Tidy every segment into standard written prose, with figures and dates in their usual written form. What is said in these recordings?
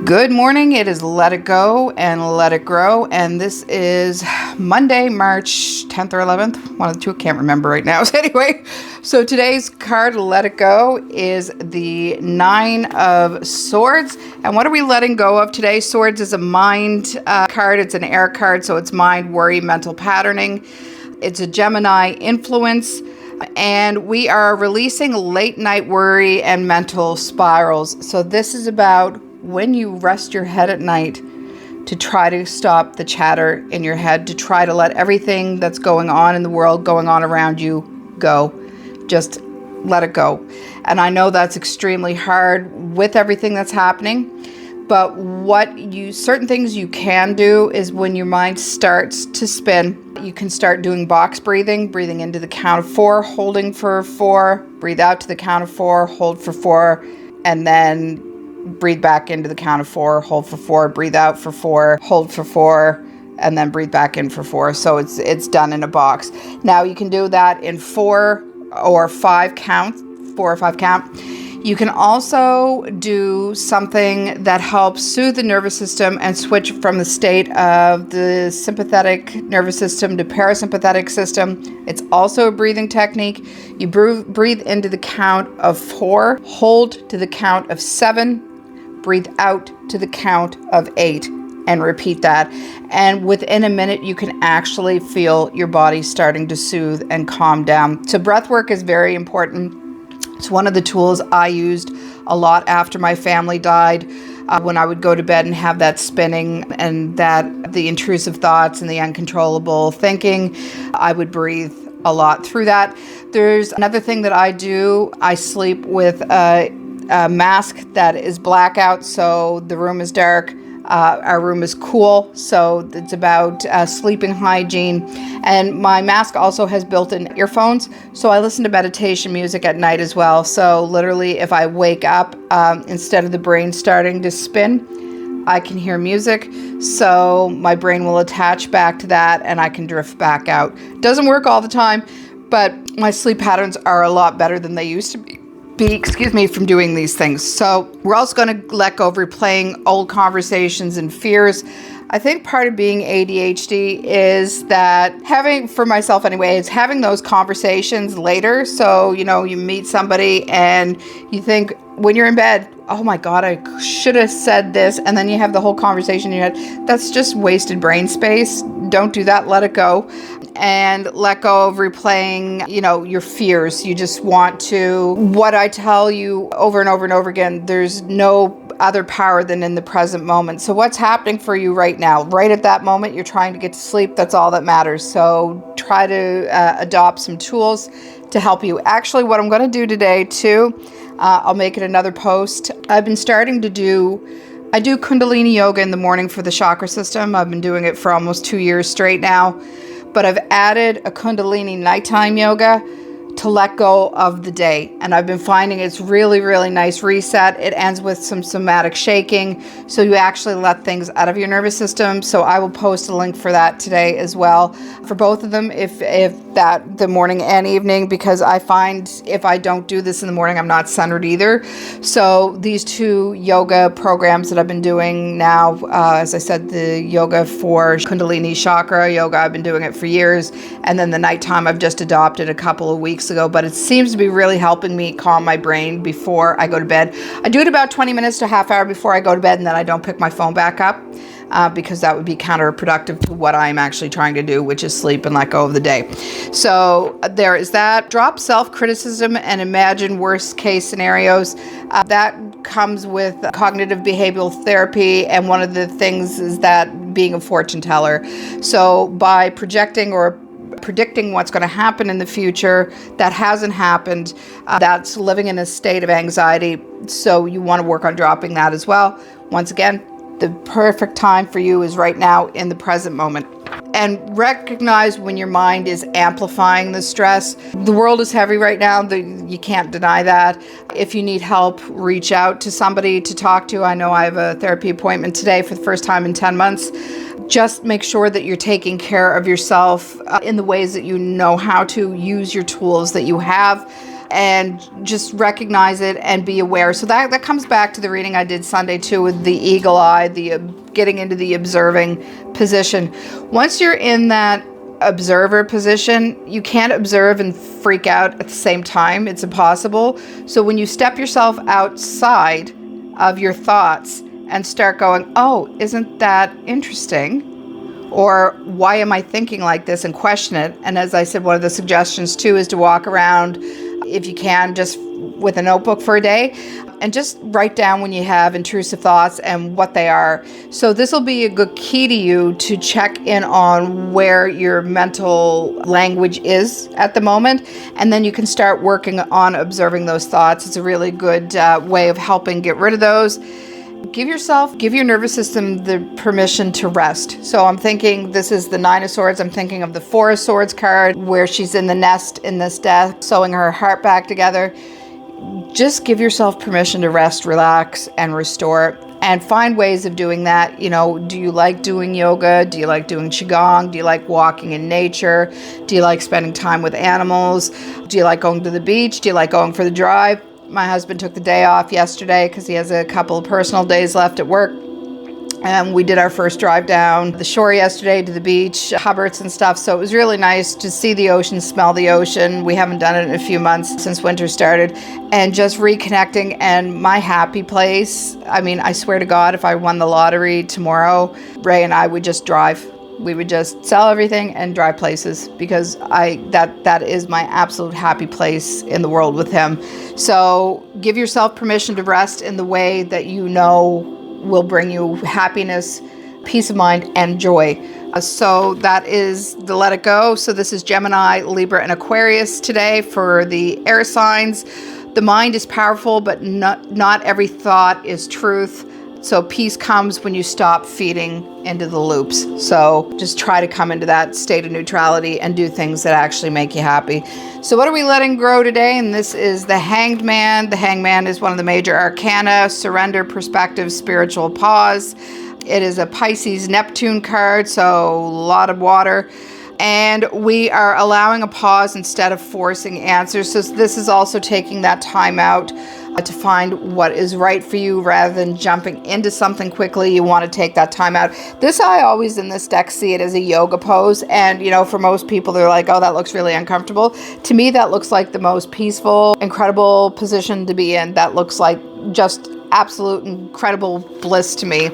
Good morning. It is Let It Go and Let It Grow. And this is Monday, March 10th or 11th. One of the two, I can't remember right now. So anyway, so today's card, Let It Go, is the Nine of Swords. And what are we letting go of today? Swords is a mind card. It's an air card. So it's mind, worry, mental patterning. It's a Gemini influence. And we are releasing late night worry and mental spirals. So this is about when you rest your head at night to try to stop the chatter in your head, to try to let everything that's going on in the world, going on around you, go. Just let it go. And I know that's extremely hard with everything that's happening, but certain things you can do is when your mind starts to spin, you can start doing box breathing into the count of 4, holding for 4, breathe out to the count of 4, hold for 4, and then breathe back into the count of 4, hold for 4, breathe out for 4, hold for 4, and then breathe back in for 4. So it's done in a box. Now you can do that in 4 or 5 count. You can also do something that helps soothe the nervous system and switch from the state of the sympathetic nervous system to parasympathetic system. It's also a breathing technique. You breathe into the count of 4, hold to the count of 7, breathe out to the count of 8, and repeat that. And within a minute, you can actually feel your body starting to soothe and calm down. So breath work is very important. It's one of the tools I used a lot after my family died, when I would go to bed and have that spinning and the intrusive thoughts and the uncontrollable thinking. I would breathe a lot through that. There's another thing that I do. I sleep with a mask that is blackout, so the room is dark. Our room is cool, so it's about sleeping hygiene. And my mask also has built-in earphones, so I listen to meditation music at night as well. So literally, if I wake up, instead of the brain starting to spin, I can hear music, so my brain will attach back to that and I can drift back out. Doesn't work all the time, but my sleep patterns are a lot better than they used to be, from doing these things. So we're also going to let go of replaying old conversations and fears. I think part of being ADHD is that for myself anyway, is having those conversations later. So, you meet somebody and you think when you're in bed, oh my God, I should have said this. And then you have the whole conversation in your head. That's just wasted brain space. Don't do that. Let it go. And let go of replaying, your fears. You just want to, what I tell you over and over and over again, there's no other power than in the present moment. So what's happening for you right now? Right at that moment, you're trying to get to sleep. That's all that matters. So try to adopt some tools to help you. Actually, what I'm going to do today too, I'll make it another post. I've been starting to I do Kundalini yoga in the morning for the chakra system. I've been doing it for almost 2 years straight now. But I've added a Kundalini nighttime yoga to let go of the day. And I've been finding it's really, really nice reset. It ends with some somatic shaking. So you actually let things out of your nervous system. So I will post a link for that today as well. For both of them, if that the morning and evening, because I find if I don't do this in the morning, I'm not centered either. So these 2 yoga programs that I've been doing now, as I said, the yoga for Kundalini chakra yoga, I've been doing it for years. And then the nighttime I've just adopted a couple of weeks ago, but it seems to be really helping me calm my brain before I go to bed. I do it about 20 minutes to a half hour before I go to bed, and then I don't pick my phone back up because that would be counterproductive to what I'm actually trying to do, which is sleep and let go of the day. So there is that. Drop self-criticism and imagine worst case scenarios. That comes with cognitive behavioral therapy, and one of the things is that being a fortune teller. So by projecting or predicting what's going to happen in the future that hasn't happened, that's living in a state of anxiety. So you want to work on dropping that as well. Once again, the perfect time for you is right now in the present moment. And recognize when your mind is amplifying the stress. The world is heavy right now. You can't deny that. If you need help, reach out to somebody to talk to. I know I have a therapy appointment today for the first time in 10 months. Just make sure that you're taking care of yourself in the ways that you know how to. Use your tools that you have. and just recognize it and be aware. So that comes back to the reading I did Sunday too, with the eagle eye, the getting into the observing position. Once you're in that observer position, you can't observe and freak out at the same time. It's impossible. So when you step yourself outside of your thoughts and start going, oh, isn't that interesting? Or why am I thinking like this, and question it. And as I said, one of the suggestions too is to walk around, if you can, just with a notebook for a day and just write down when you have intrusive thoughts and what they are. So this will be a good key to you to check in on where your mental language is at the moment. And then you can start working on observing those thoughts. It's a really good way of helping get rid of those. Give your nervous system the permission to rest. So I'm thinking this is the Nine of Swords. I'm thinking of the Four of Swords card where she's in the nest in this death, sewing her heart back together. Just give yourself permission to rest, relax, and restore. And find ways of doing that. Do you like doing yoga? Do you like doing Qigong? Do you like walking in nature? Do you like spending time with animals? Do you like going to the beach? Do you like going for the drive? My husband took the day off yesterday because he has a couple of personal days left at work. And we did our first drive down the shore yesterday to the beach, Hubbards and stuff. So it was really nice to see the ocean, smell the ocean. We haven't done it in a few months since winter started. And just reconnecting, and my happy place. I mean, I swear to God, if I won the lottery tomorrow, Ray and I would just drive. We would just sell everything and drive places, because that is my absolute happy place in the world with him. So give yourself permission to rest in the way that you know will bring you happiness, peace of mind, and joy. So that is the Let It Go. So this is Gemini, Libra, and Aquarius today for the air signs. The mind is powerful, but not every thought is truth. So peace comes when you stop feeding into the loops. So just try to come into that state of neutrality and do things that actually make you happy. So what are we letting grow today? And this is the Hanged Man. The Hanged Man is one of the major arcana: surrender, perspective, spiritual pause. It is a Pisces Neptune card, so a lot of water. And we are allowing a pause instead of forcing answers. So this is also taking that time out to find what is right for you rather than jumping into something quickly. You want to take that time out. I always in this deck see it as a yoga pose. And, for most people, they're like, oh, that looks really uncomfortable. To me, that looks like the most peaceful, incredible position to be in. That looks like just absolute incredible bliss to me.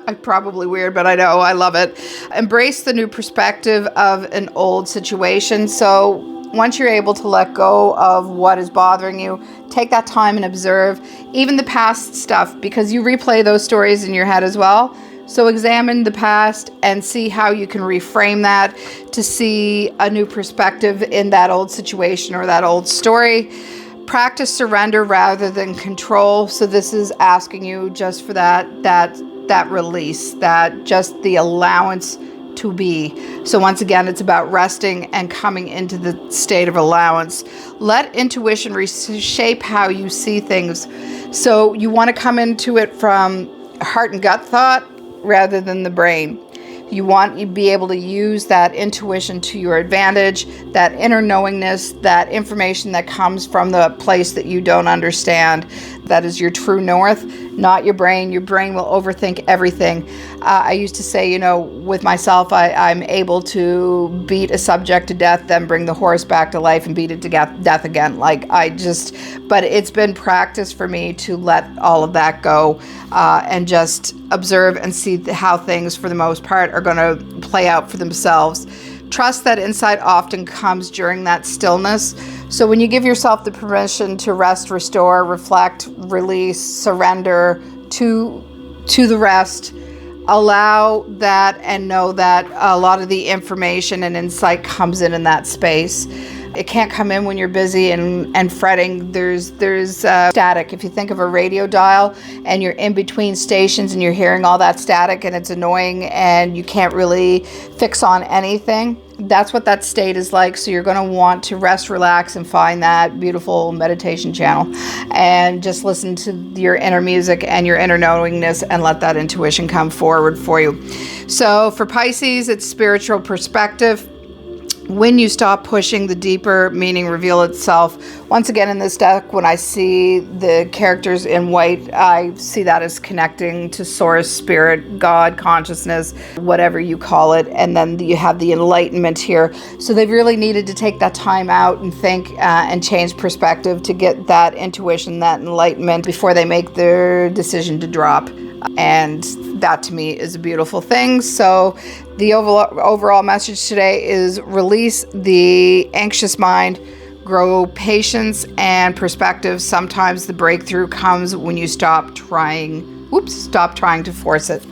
I'm probably weird, but I know I love it. Embrace the new perspective of an old situation. So once you're able to let go of what is bothering you, take that time and observe even the past stuff, because you replay those stories in your head as well. So examine the past and see how you can reframe that to see a new perspective in that old situation or that old story. Practice surrender rather than control. So this is asking you just for that release, that just the allowance to be. So once again, it's about resting and coming into the state of allowance. Let intuition reshape how you see things. So you want to come into it from heart and gut thought rather than the brain. You want to be able to use that intuition to your advantage, that inner knowingness, that information that comes from the place that you don't understand. That is your true north, not your brain. Your brain will overthink everything. I used to say, with myself, I'm able to beat a subject to death, then bring the horse back to life and beat it to death again. But it's been practice for me to let all of that go and just observe and see how things, for the most part, are going to play out for themselves. Trust that insight often comes during that stillness. So when you give yourself the permission to rest, restore, reflect, release, surrender to the rest, allow that and know that a lot of the information and insight comes in that space. It can't come in when you're busy and fretting. There's static. If you think of a radio dial and you're in between stations and you're hearing all that static and it's annoying and you can't really fix on anything, that's what that state is like. So you're going to want to rest, relax, and find that beautiful meditation channel and just listen to your inner music and your inner knowingness and let that intuition come forward for you. So for Pisces, it's spiritual perspective. When you stop pushing, the deeper meaning reveal itself. Once again, in this deck, when I see the characters in white, I see that as connecting to source, spirit, God, consciousness, whatever you call it. And then you have the enlightenment here. So they've really needed to take that time out and think and change perspective to get that intuition, that enlightenment before they make their decision to drop. And that to me is a beautiful thing. So the overall message today is release the anxious mind, grow patience and perspective. Sometimes the breakthrough comes when you stop trying to force it.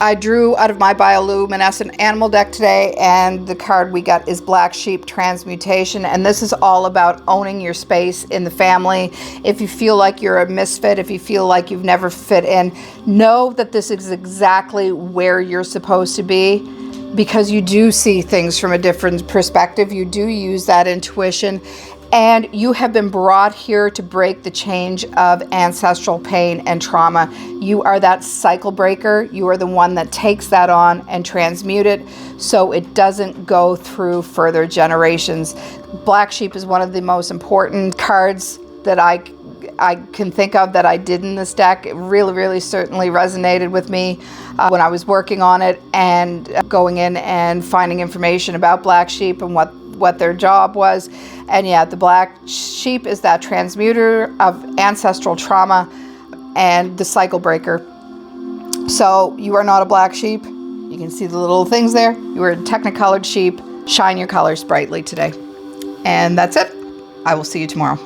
I drew out of my bioluminescent animal deck today, and the card we got is Black Sheep Transmutation. And this is all about owning your space in the family. If you feel like you're a misfit, if you feel like you've never fit in, know that this is exactly where you're supposed to be, because you do see things from a different perspective. You do use that intuition. And you have been brought here to break the change of ancestral pain and trauma. You are that cycle breaker. You are the one that takes that on and transmute it so it doesn't go through further generations. Black Sheep is one of the most important cards that I can think of that I did in this deck. It really, really certainly resonated with me when I was working on it and going in and finding information about Black Sheep and what their job was. And yeah, the Black Sheep is that transmuter of ancestral trauma and the cycle breaker. So you are not a black sheep. You can see the little things there. You are a technicolored sheep. Shine your colors brightly today. And that's it. I will see you tomorrow.